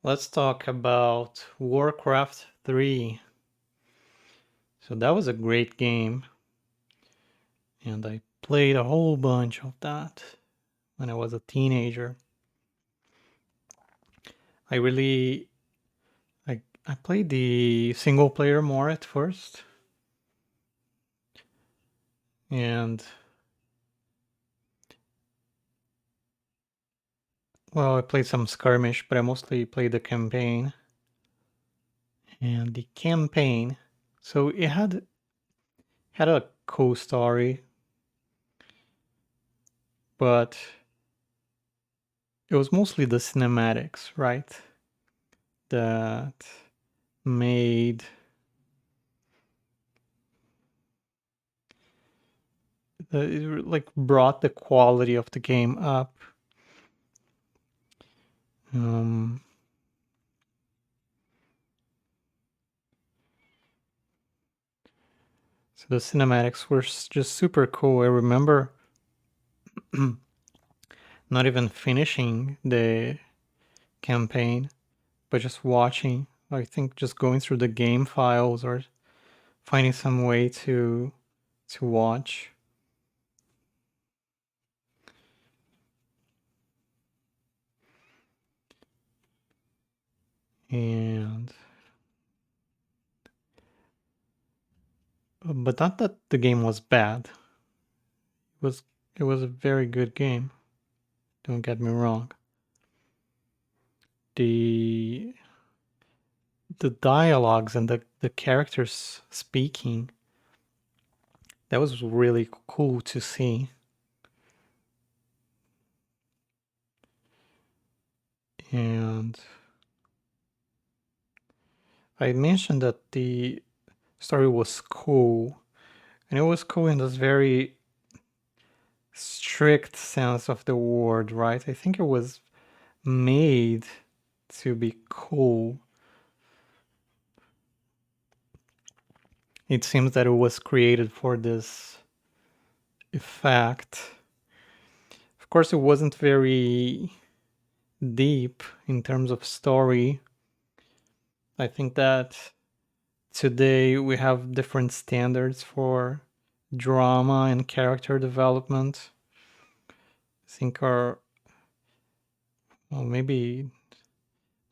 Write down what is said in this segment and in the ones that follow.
Let's talk about WarCraft III. So that was a great game, and I played a whole bunch of that when I was a teenager. I really I played the single player more at first, and well, I played some skirmish, but I mostly played the campaign. And the campaign, so it had a cool story, but it was mostly the cinematics, right? That made it like brought the quality of the game up. Um, so the cinematics were just super cool. I remember not even finishing the campaign, but just watching. I think just going through the game files or finding some way to watch. And but not that the game was bad. Was it was a very good game. Don't get me wrong. The the dialogues and the characters speaking, that was really cool to see. And I mentioned that the story was cool, and it was cool in this very strict sense of the word, right? I think it was made to be cool. It seems that it was created for this effect. Of course, it wasn't very deep in terms of story. I think that today we have different standards for drama and character development. I think well, maybe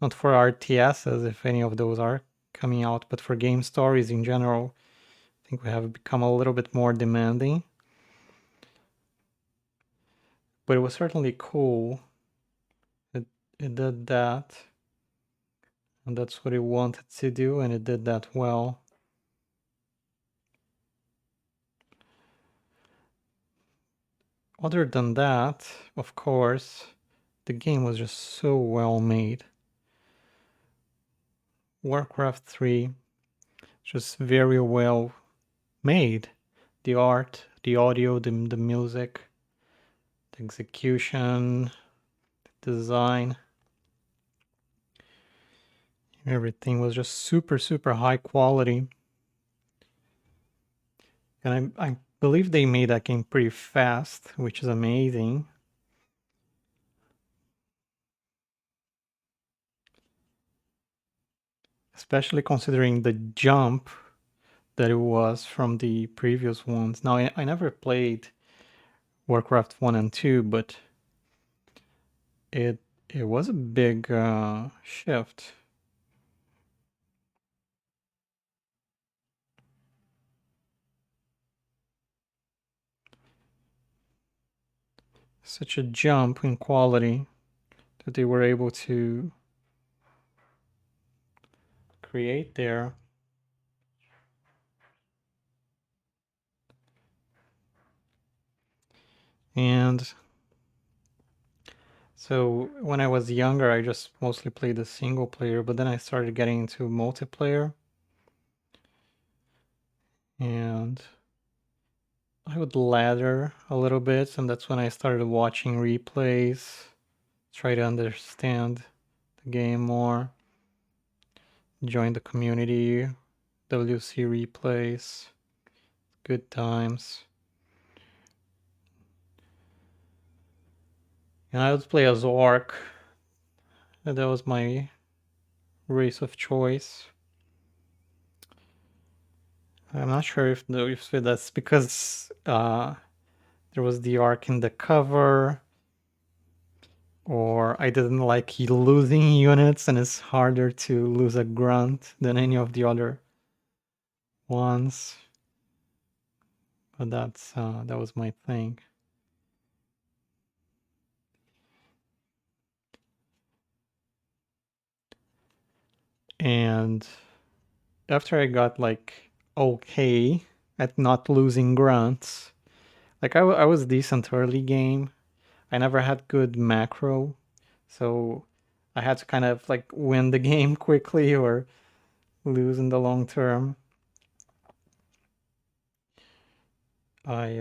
not for RTSs if any of those are coming out, but for game stories in general, I think we have become a little bit more demanding. But it was certainly cool. It, it did that, and that's what it wanted to do, and it did that well. Other than that, of course, the game was just so well made. WarCraft 3, just very well made. The art, the audio, the music, the execution, the design, everything was just super, super high quality. And I believe they made that game pretty fast, which is amazing. Especially considering the jump that it was from the previous ones. Now, I never played Warcraft 1 and 2, but it it was a big shift. Such a jump in quality that they were able to create there. And so when I was younger, I just mostly played the single player, but then I started getting into multiplayer. And I would ladder a little bit, and that's when I started watching replays, try to understand the game more, join the community, WC replays, good times. And I would play as Orc. That was my race of choice. I'm not sure if that's because there was the arc in the cover, or I didn't like losing units, and it's harder to lose a grunt than any of the other ones. But that was my thing. And after I got like okay at not losing grunts, like I was decent early game. I never had good macro, so I had to kind of like win the game quickly or lose in the long term. I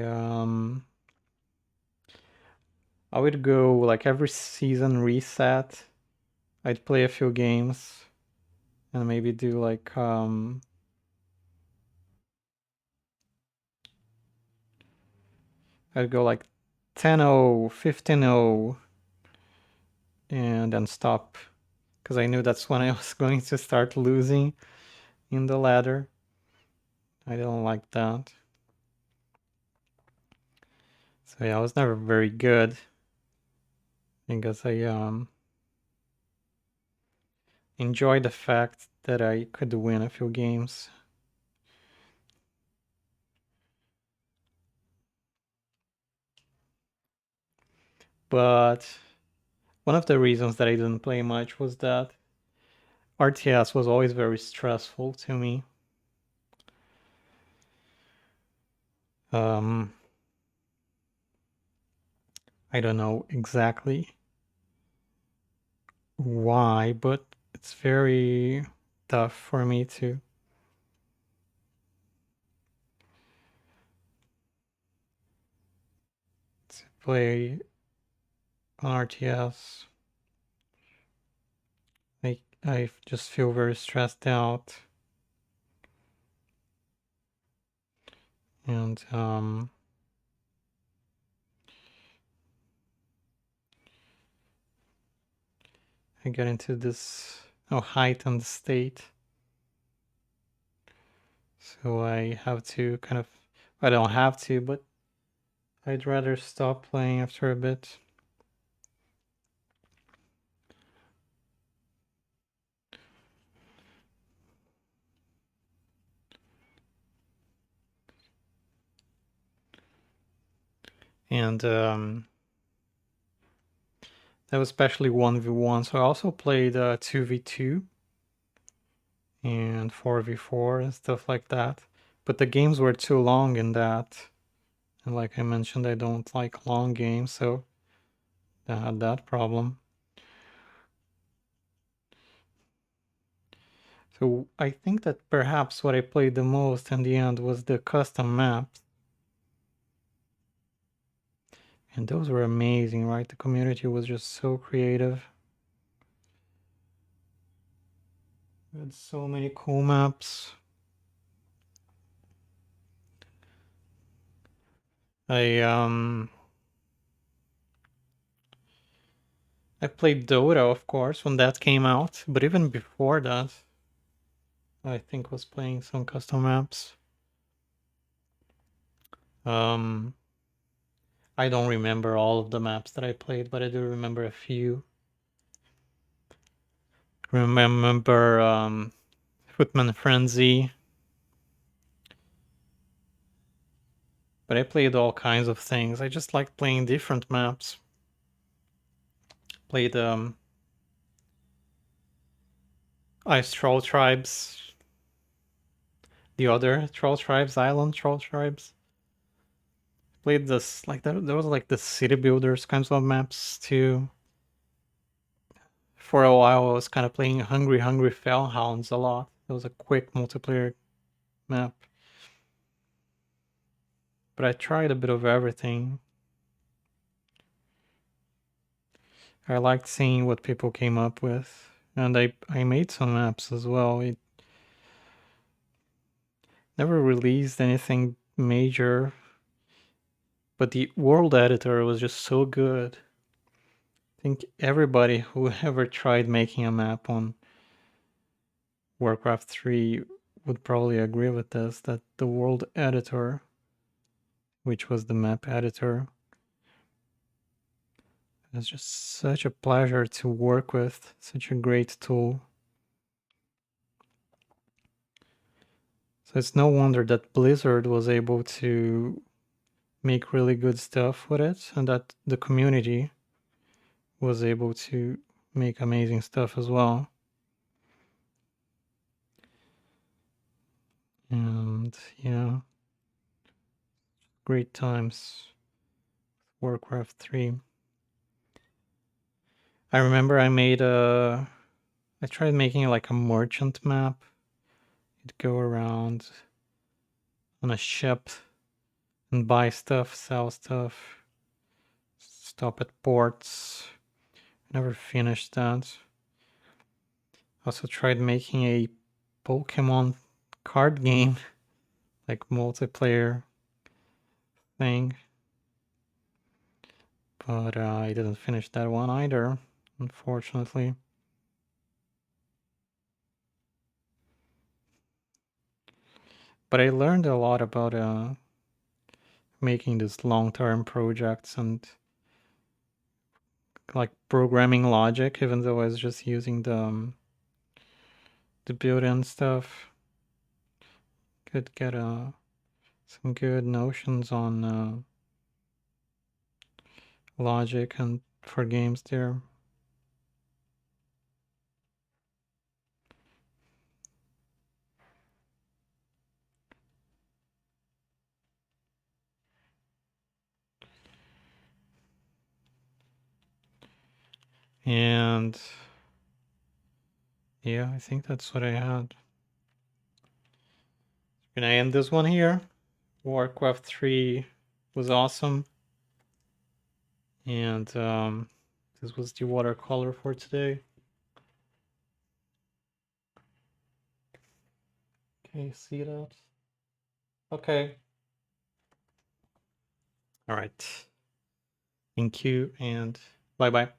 I would go like every season reset. I'd play a few games and maybe do like I'd go like 10-0, 15-0 and then stop because I knew that's when I was going to start losing in the ladder. I didn't like that. So yeah, I was never very good because I enjoyed the fact that I could win a few games. But one of the reasons that I didn't play much was that RTS was always very stressful to me. Um, I don't know exactly why, but it's very tough for me to play on RTS. I just feel very stressed out, and I get into this heightened state. So I have to kind of, I don't have to, but I'd rather stop playing after a bit. And that was especially 1v1. So I also played 2v2 and 4v4 and stuff like that. But the games were too long in that. And like I mentioned, I don't like long games, so I had that problem. So I think that perhaps what I played the most in the end was the custom maps. And those were amazing, right? The community was just so creative. We had so many cool maps. I I played Dota, of course, when that came out, but even before that, I think was playing some custom maps. Um, I don't remember all of the maps that I played, but I do remember a few. Remember Footman Frenzy, but I played all kinds of things. I just liked playing different maps. Played Ice Troll Tribes, the other Troll Tribes, Island Troll Tribes. Played this like there was like the city builders kinds of maps too. For a while I was kind of playing Hungry Hungry Fellhounds a lot. It was a quick multiplayer map. But I tried a bit of everything. I liked seeing what people came up with. And I made some maps as well. It never released anything major. But the world editor was just so good. I think everybody who ever tried making a map on WarCraft 3 would probably agree with this, that the world editor, which was the map editor, is just such a pleasure to work with, such a great tool. So it's no wonder that Blizzard was able to make really good stuff with it, and that the community was able to make amazing stuff as well. And yeah, great times. WarCraft 3. I remember I tried making like a merchant map. You'd go around on a ship and buy stuff, sell stuff, stop at ports. Never finished that. Also tried making a Pokemon card game, like multiplayer thing. But I didn't finish that one either, unfortunately. But I learned a lot about making these long-term projects and like programming logic, even though I was just using the built-in stuff. Could get some good notions on logic and for games there. And yeah, I think that's what I had. Can I end this one here? WarCraft 3 was awesome. And this was the watercolor for today. Okay, see that? Okay. All right. Thank you and bye bye.